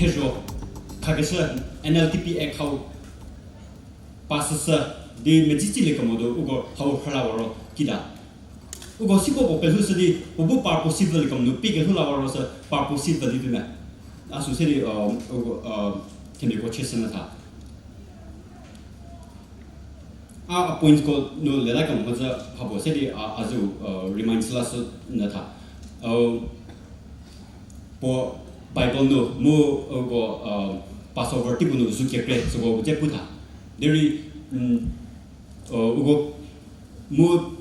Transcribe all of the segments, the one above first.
hejo kagesa NLTP Act how passes the medici komodo ugo how halawaro kida ugo sipo po pesu sedi ugo par possible comme no pique halawaro sa par possible di na asu sedi ugo temi ko chesena ta a point ko no lela kam ko za habo sedi azu reminds us na ta po Bible no mo ugo Passover tipo no zuke pre so go je puta deri ugo mo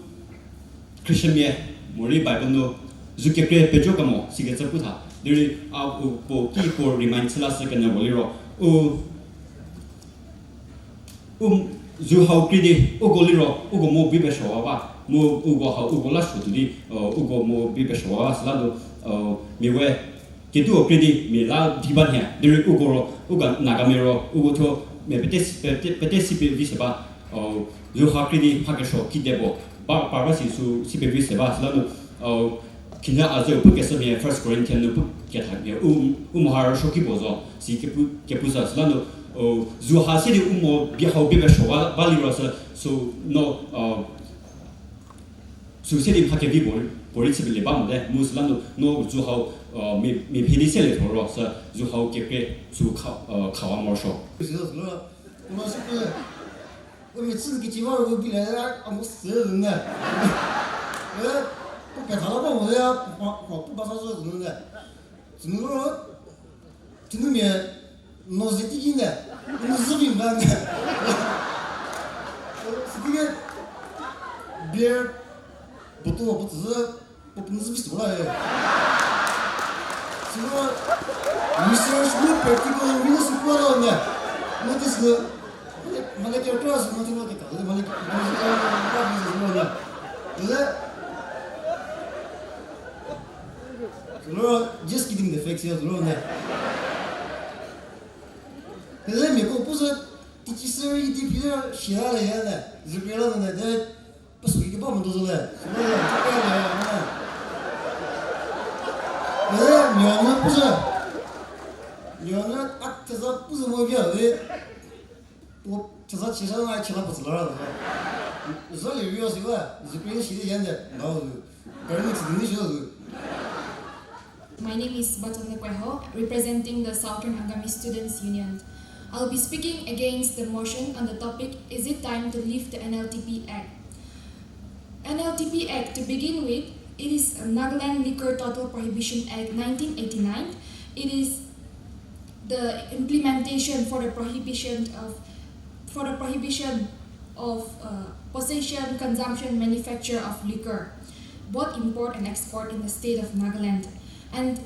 Christian me mori Bible no zuke pre pejo kamo sige je puta deri a po ki po remind sala se kana boliro zu hau kridi ugo liro ugo mo bibe showa ba mo ugo ha ugo la shu di ugo mo bibe showa sala do miwe Kitu kredi mila diban ya dari ugoro uga nagamero ugoto me petesi viseba yo ha kredi pagasho kidebo ba si su sipe viseba slano kinja azo pukesa me first Corinthians no puketa me umhar shoki bozo si kepusa slano zu ha sidi umo biha bibe showa balirosa so no su sidi pakevi Police bamde muslano no zu hao mi pedicele toro sa zu hao kepe zu kawa morsho 我是不是我每次给计划我比来我死人呢不给他了吧我要不把他说怎么的只能说这里面脑子低的我是明白的是这个别人不多不只是不能是说了是说你说什么本地的民是过了呢那就是马来叫多少什么地方给搞的马来什么的是说 just kidding the facts 是说呢可是美国不是第几十一地皮的写下来的日本人呢这不属于把门都是的什么的这个的苗呢不是苗呢这是不是我表的我这是其实俺其他不知道了这里有什么日本人写的演的然后别人只能学的 My name is Batone Kweho, representing the Southern Angami Students Union. I'll be speaking against the motion on the topic, is it time to lift the NLTP Act? NLTP Act, to begin with, it is Nagaland Liquor Total Prohibition Act 1989. It is the implementation for the prohibition of possession, consumption, manufacture of liquor, both import and export in the state of Nagaland. And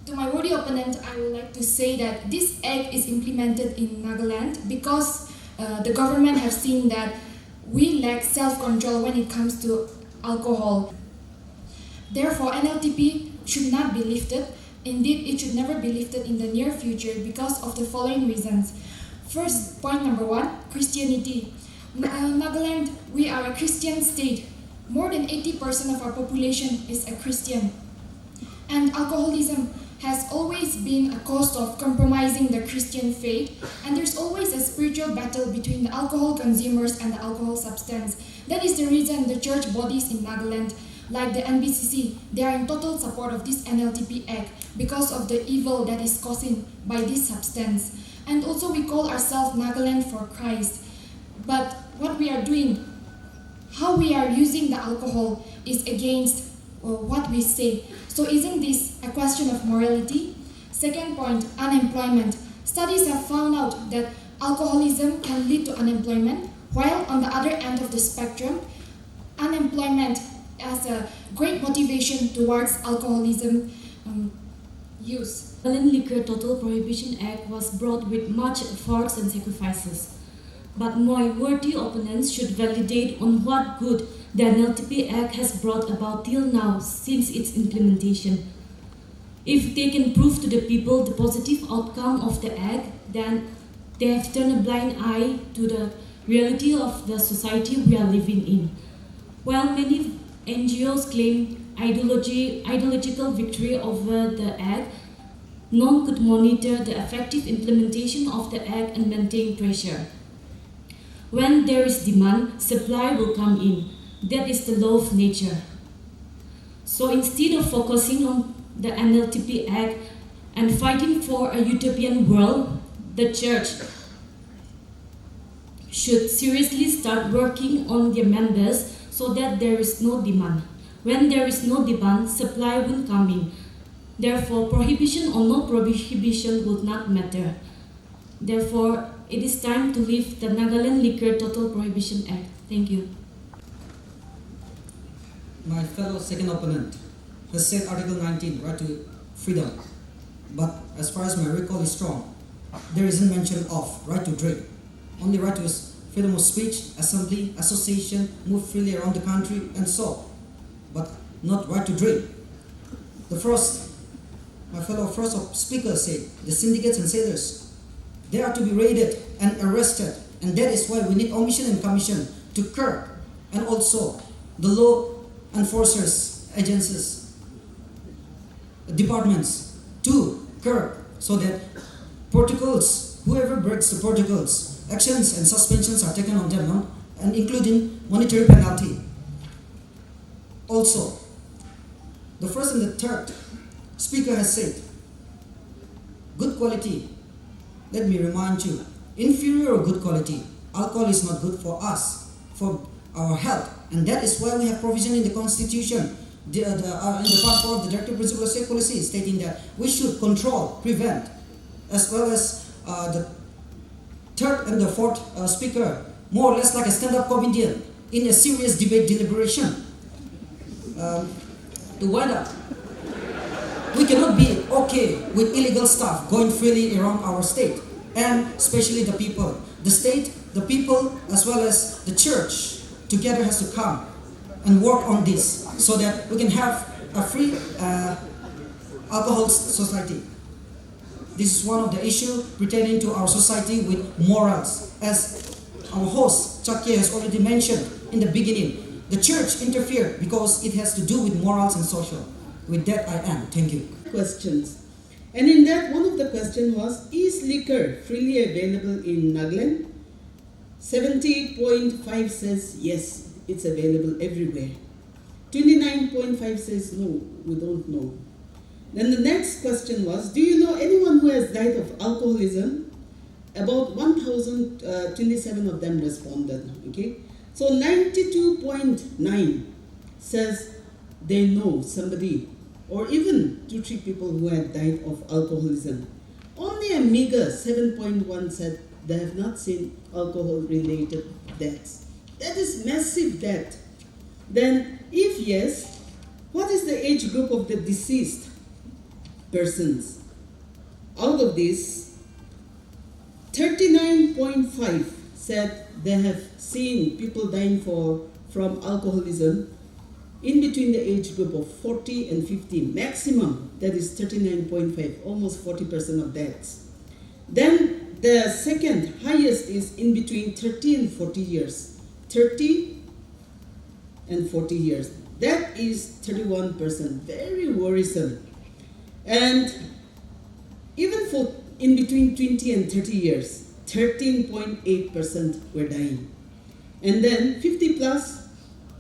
to my worthy opponent, I would like to say that this act is implemented in Nagaland because the government have seen that we lack self-control when it comes to alcohol. Therefore, NLTP should not be lifted. Indeed, it should never be lifted in the near future because of the following reasons. First, point number one, Christianity. Nagaland, we are a Christian state. More than 80% of our population is a Christian. And alcoholism has always been a cause of compromising the Christian faith, and there's always a spiritual battle between the alcohol consumers and the alcohol substance. That is the reason the church bodies in Nagaland, like the NBCC, they are in total support of this NLTP Act because of the evil that is caused by this substance. And also we call ourselves Nagaland for Christ. But what we are doing, how we are using the alcohol is against what we say. So isn't this a question of morality? Second point, unemployment. Studies have found out that alcoholism can lead to unemployment, while on the other end of the spectrum, unemployment has a great motivation towards alcoholism use. The Nagaland Liquor Total Prohibition Act was brought with much efforts and sacrifices. But my worthy opponents should validate on what good the NLTP Act has brought about till now since its implementation. If they can prove to the people the positive outcome of the Act, then they have turned a blind eye to the reality of the society we are living in. While many NGOs claim ideological victory over the Act, None could monitor the effective implementation of the Act and maintain pressure. When there is demand, supply will come in. That is the law of nature. So instead of focusing on the NLTP Act and fighting for a utopian world, the Church should seriously start working on their members so that there is no demand. When there is no demand, supply will come in. Therefore, prohibition or no prohibition would not matter. Therefore, it is time to lift the Nagaland Liquor Total Prohibition Act. Thank you. My fellow second opponent has said Article 19, right to freedom. But as far as my recall is strong, there isn't mention of right to drink. Only right to freedom of speech, assembly, association, move freely around the country, and so. But not right to drink. My fellow first speaker said, the syndicates and sailors, they are to be raided and arrested, and that is why we need omission and commission to curb, and also the law enforcers, agencies, departments to curb, so that protocols, whoever breaks the protocols, actions and suspensions are taken on them, and including monetary penalty. Also, the first and the third speaker has said, good quality. Let me remind you, inferior or good quality, alcohol is not good for us, for our health, and that is why we have provision in the Constitution, in the part 4 of the Directive Principle of State Policy, stating that we should control, prevent, as well as the third and the fourth speaker, more or less like a stand-up comedian in a serious debate deliberation. To wind up, we cannot be okay with illegal stuff going freely around our state, and especially the people. The state, the people, as well as the church together has to come and work on this so that we can have a free alcohol society. This is one of the issues pertaining to our society with morals. As our host, Chakye, has already mentioned in the beginning, the church interfered because it has to do with morals and social. With that, I am. Thank you. Questions. And in that, one of the questions was, is liquor freely available in Nagaland? 70.5 says yes, it's available everywhere. 29.5 says no, we don't know. Then the next question was, do you know anyone who has died of alcoholism? About 1,027 of them responded. Okay, so 92.9 says they know somebody, or even 2-3 people who had died of alcoholism. Only a meager 7.1 said they have not seen alcohol-related deaths. That is massive death. Then, if yes, what is the age group of the deceased persons? Out of this, 39.5 said they have seen people dying from alcoholism in between the age group of 40 and 50. Maximum, that is 39.5, almost 40% of deaths. Then the second highest is in between 30 and 40 years. 30 and 40 years. That is 31%, very worrisome. And even for in between 20 and 30 years, 13.8% were dying. And then 50 plus,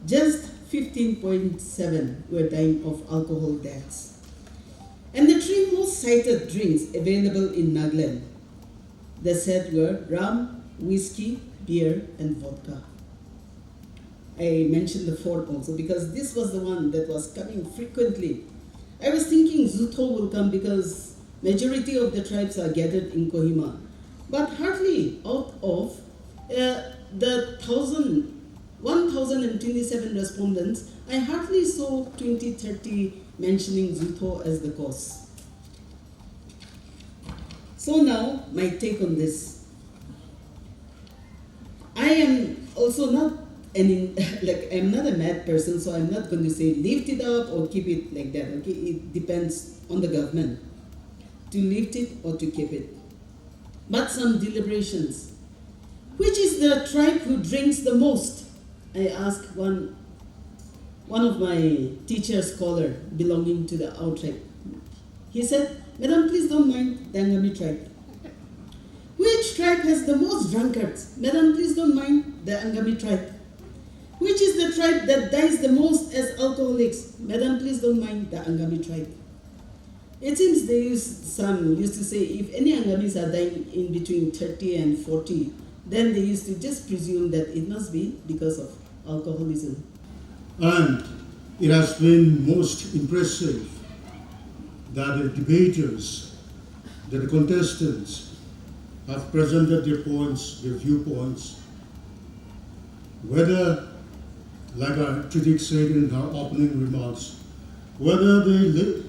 just 15.7 were dying of alcohol deaths. And the 3 most cited drinks available in Nagaland, they said, were rum, whiskey, beer, and vodka. I mentioned the 4th also because this was the one that was coming frequently. I was thinking Zutho will come because majority of the tribes are gathered in Kohima. But hardly out of the 1,027 respondents, I hardly saw 20-30 mentioning Zutho as the cause. So now, my take on this. I am also not I'm not a mad person, so I'm not going to say lift it up or keep it like that. Okay, it depends on the government to lift it or to keep it. But some deliberations. Which is the tribe who drinks the most? I asked one of my teacher scholar belonging to the out tribe. He said Madam, please don't mind the Angami tribe. Which tribe has the most drunkards? Madam, please don't mind the Angami tribe. Which is the tribe that dies the most as alcoholics? Madam, please don't mind the Angami tribe. It seems some used to say if any Angamis are dying in between 30 and 40, then they used to just presume that it must be because of alcoholism. And it has been most impressive that the debaters, that the contestants have presented their points, their viewpoints, whether, like our critic said in her opening remarks, whether the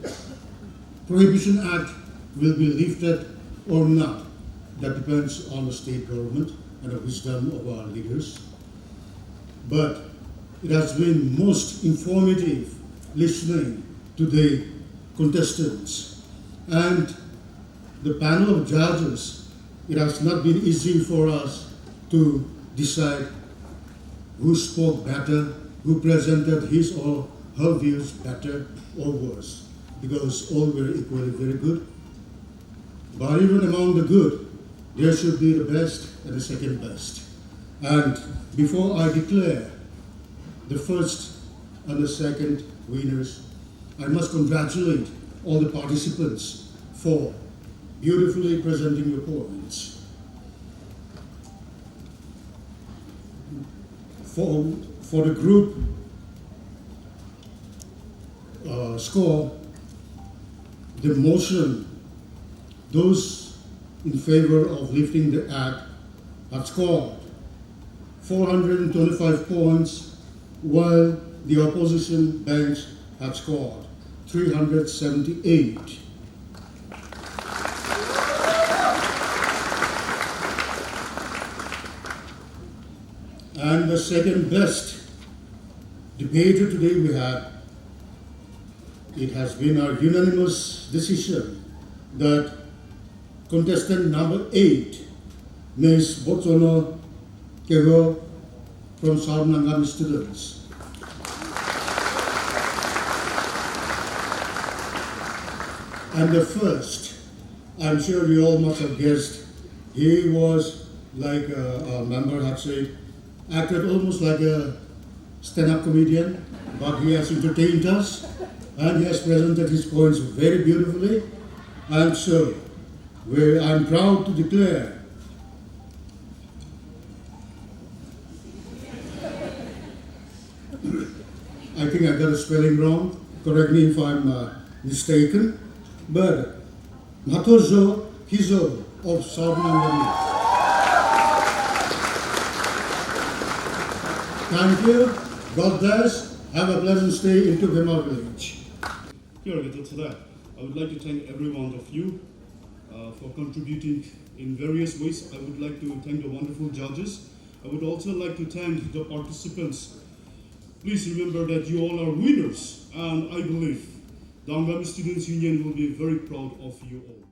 Prohibition Act will be lifted or not. That depends on the state government and the wisdom of our leaders. But it has been most informative listening to the contestants and the panel of judges. It has not been easy for us to decide who spoke better, who presented his or her views better or worse, because all were equally very good. But even among the good, there should be the best and the second best. And before I declare the first and the second winners, I must congratulate all the participants for beautifully presenting your points. For the group score, the motion, those in favor of lifting the act have scored 425 points, while the opposition bench have scored 378. And the second best debater today we had, it has been our unanimous decision that contestant number 8, Ms. Botsono Kego from Southern Angami Students. And the first, I'm sure you all must have guessed, he was, like a member had said, acted almost like a stand-up comedian, but he has entertained us and he has presented his points very beautifully. And so, I'm proud to declare I think I got a spelling wrong, correct me if I'm mistaken, but Matozo Hizo of Southern Angami. Thank you, God bless, have a pleasant stay in Tukema village. Today, I would like to thank every one of you for contributing in various ways. I would like to thank the wonderful judges. I would also like to thank the participants. Please remember that you all are winners, and I believe the Angami Students Union will be very proud of you all.